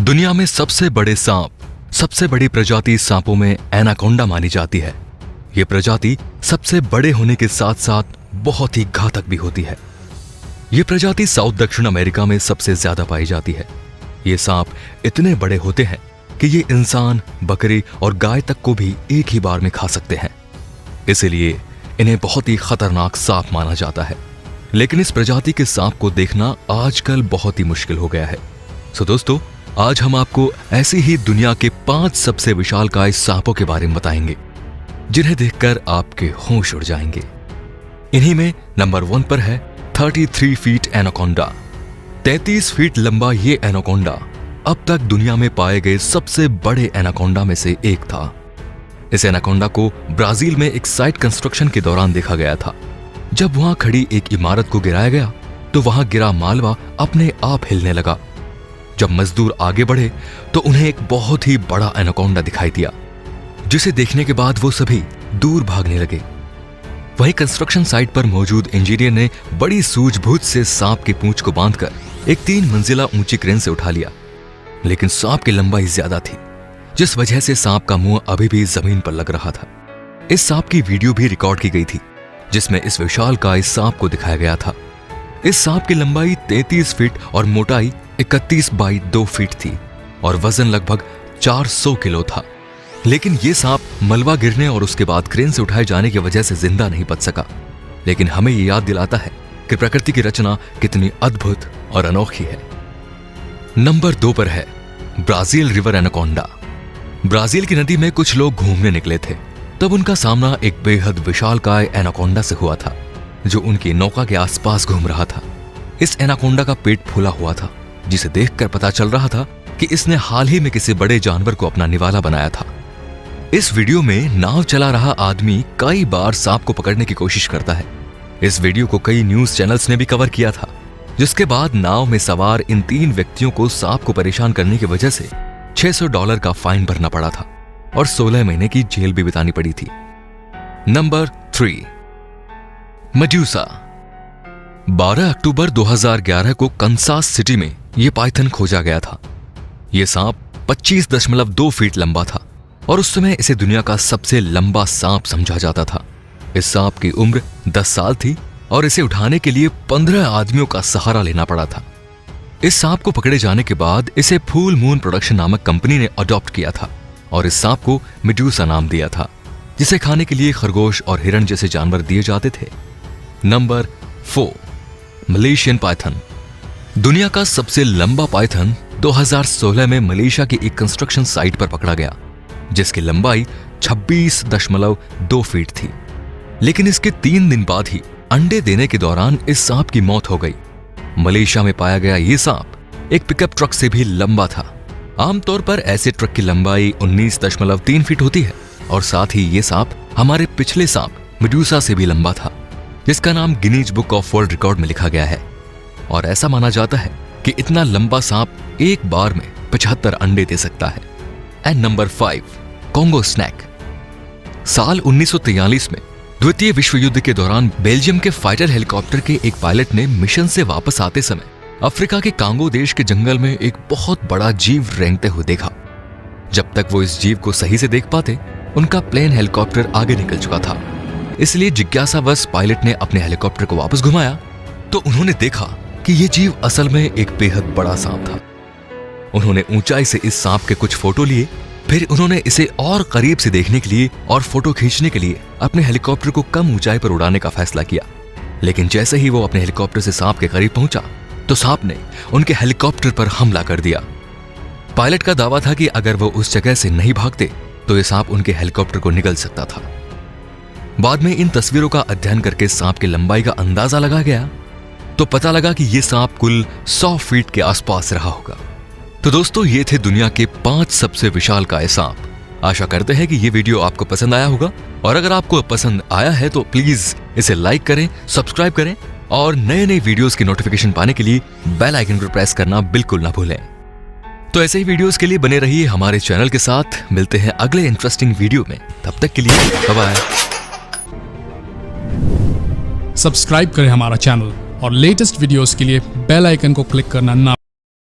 दुनिया में सबसे बड़े सांप, सबसे बड़ी प्रजाति सांपों में एनाकोंडा मानी जाती है। ये प्रजाति सबसे बड़े होने के साथ साथ बहुत ही घातक भी होती है। ये प्रजाति साउथ दक्षिण अमेरिका में सबसे ज्यादा पाई जाती है। ये सांप इतने बड़े होते हैं कि ये इंसान, बकरी और गाय तक को भी एक ही बार में खा सकते हैं। इसलिए इन्हें बहुत ही खतरनाक सांप माना जाता है। लेकिन इस प्रजाति के सांप को देखना आजकल बहुत ही मुश्किल हो गया है। सो दोस्तों, आज हम आपको ऐसी ही दुनिया के 5 सबसे विशालकाय सांपों के बारे में बताएंगे जिन्हें देखकर आपके होश उड़ जाएंगे। इन्हीं में नंबर 1 पर है 33 फीट एनाकोंडा। 33 फीट लंबा ये एनाकोंडा अब तक दुनिया में पाए गए सबसे बड़े एनाकोंडा में से एक था। इस एनाकोंडा को ब्राजील में एक साइट कंस्ट्रक्शन के दौरान देखा गया था। जब वहां खड़ी एक इमारत को गिराया गया तो वहां गिरा मालवा अपने आप हिलने लगा। जब मजदूर आगे बढ़े तो उन्हें एक बहुत ही बड़ा एनाकोंडा दिखाई दिया, जिसे देखने के बाद वो सभी दूर भागने लगे। वहीं कंस्ट्रक्शन साइट पर मौजूद इंजीनियर ने बड़ी सूझबूझ से सांप की पूंछ को बांधकर एक 3 मंजिला ऊंची क्रेन से उठा लिया। लेकिन सांप की लंबाई ज्यादा थी, जिस वजह से सांप का मुंह अभी भी जमीन पर लग रहा था। इस सांप की वीडियो भी रिकॉर्ड की गई थी, जिसमें इस विशालकाय सांप को दिखाया गया था। इस सांप की लंबाई 33 फीट और मोटाई 31 बाई 2 फीट थी और वजन लगभग 400 किलो था। लेकिन यह सांप मलबा गिरने और उसके बाद क्रेन से उठाए जाने की वजह से जिंदा नहीं बच सका। लेकिन हमें यह याद दिलाता है कि प्रकृति की रचना कितनी अद्भुत और अनोखी है। नंबर 2 पर है ब्राजील रिवर एनाकोंडा। ब्राजील की नदी में कुछ लोग घूमने निकले थे, तब उनका सामना एक बेहद विशालकाय एनाकोंडा से हुआ था, जो उनकी नौका के आसपास घूम रहा था। इस एनाकोंडा का पेट फूला हुआ था, जिसे देखकर पता चल रहा था कि इसने हाल ही में किसी बड़े जानवर को अपना निवाला बनाया था। इस वीडियो में नाव चला रहा आदमी कई बार सांप को पकड़ने की कोशिश करता है। इस वीडियो को कई न्यूज चैनल्स ने भी कवर किया था, जिसके बाद नाव में सवार इन 3 व्यक्तियों को सांप को परेशान करने की वजह से $600 का फाइन भरना पड़ा था और 16 महीने की जेल भी बितानी पड़ी थी। Number 3, Medusa. 12 अक्टूबर 2011 को कंसास सिटी में यह पाइथन खोजा गया था। यह सांप 25.2 फीट लंबा था और उस समय इसे दुनिया का सबसे लंबा सांप समझा जाता था। इस सांप की उम्र 10 साल थी और इसे उठाने के लिए 15 आदमियों का सहारा लेना पड़ा था। इस सांप को पकड़े जाने के बाद इसे फुल मून प्रोडक्शन नामक कंपनी ने अडॉप्ट किया था और इस सांप को मेडूसा नाम दिया था, जिसे खाने के लिए खरगोश और हिरण जैसे जानवर दिए जाते थे। Number 4, Malaysian Python. दुनिया का सबसे लंबा पाइथन 2016 में मलेशिया की एक कंस्ट्रक्शन साइट पर पकड़ा गया, जिसकी लंबाई 26.2 फीट थी। लेकिन इसके 3 दिन बाद ही अंडे देने के दौरान इस सांप की मौत हो गई। मलेशिया में पाया गया यह सांप एक पिकअप ट्रक से भी लंबा था। आमतौर पर ऐसे ट्रक की लंबाई 19.3 फीट होती है और साथ ही यह सांप हमारे पिछले सांप मेडूसा से भी लंबा था, जिसका नाम Guinness book of world record में लिखा गया है। और ऐसा माना जाता है कि इतना लंबा सांप एक बार में 75 अंडे दे सकता है। And number 5, Congo snake. साल 1943 में द्वितीय विश्व युद्ध के दौरान बेल्जियम के फाइटर हेलीकॉप्टर के एक पायलट ने मिशन से वापस आते समय अफ्रीका के कांगो देश के जंगल में एक बहुत बड़ा जीव रेंगते हुए देखा। जब तक वो इस जीव को सही से देख पाते, उनका प्लेन हेलीकॉप्टर आगे निकल चुका था। इसलिए जिज्ञासावश पायलट ने अपने हेलीकॉप्टर को वापस घुमाया तो उन्होंने देखा कि यह जीव असल में एक बेहद बड़ा सांप था। उन्होंने ऊंचाई से इस सांप के कुछ फोटो लिए, फिर उन्होंने इसे और करीब से देखने के लिए और फोटो खींचने के लिए अपने हेलीकॉप्टर को कम ऊंचाई पर उड़ाने का फैसला किया। लेकिन जैसे ही वो अपने हेलीकॉप्टर से सांप के करीब पहुंचा तो सांप ने उनके हेलीकॉप्टर पर हमला कर दिया। पायलट का दावा था कि अगर वो उस जगह से नहीं भागते तो यह सांप उनके हेलीकॉप्टर को निगल सकता था। बाद में इन तस्वीरों का अध्ययन करके सांप की लंबाई का अंदाजा लगा गया तो पता लगा कि यह सांप कुल 100 फीट के आसपास रहा होगा। तो दोस्तों, ये थे दुनिया के 5 सबसे विशालकाय सांप। आशा करते हैं कि ये वीडियो आपको पसंद आया होगा और अगर आपको पसंद आया है तो प्लीज इसे लाइक करें, सब्सक्राइब करें और नए नए वीडियोस की नोटिफिकेशन पाने के लिए बेल आइकन को प्रेस करना बिल्कुल ना भूलें। तो ऐसे ही वीडियोस के लिए बने रहिए हमारे चैनल के साथ। मिलते हैं अगले इंटरेस्टिंग वीडियो में, तब तक के लिए बाय बाय। सब्सक्राइब करें हमारा चैनल और लेटेस्ट वीडियोस के लिए बेल आइकन को क्लिक करना ना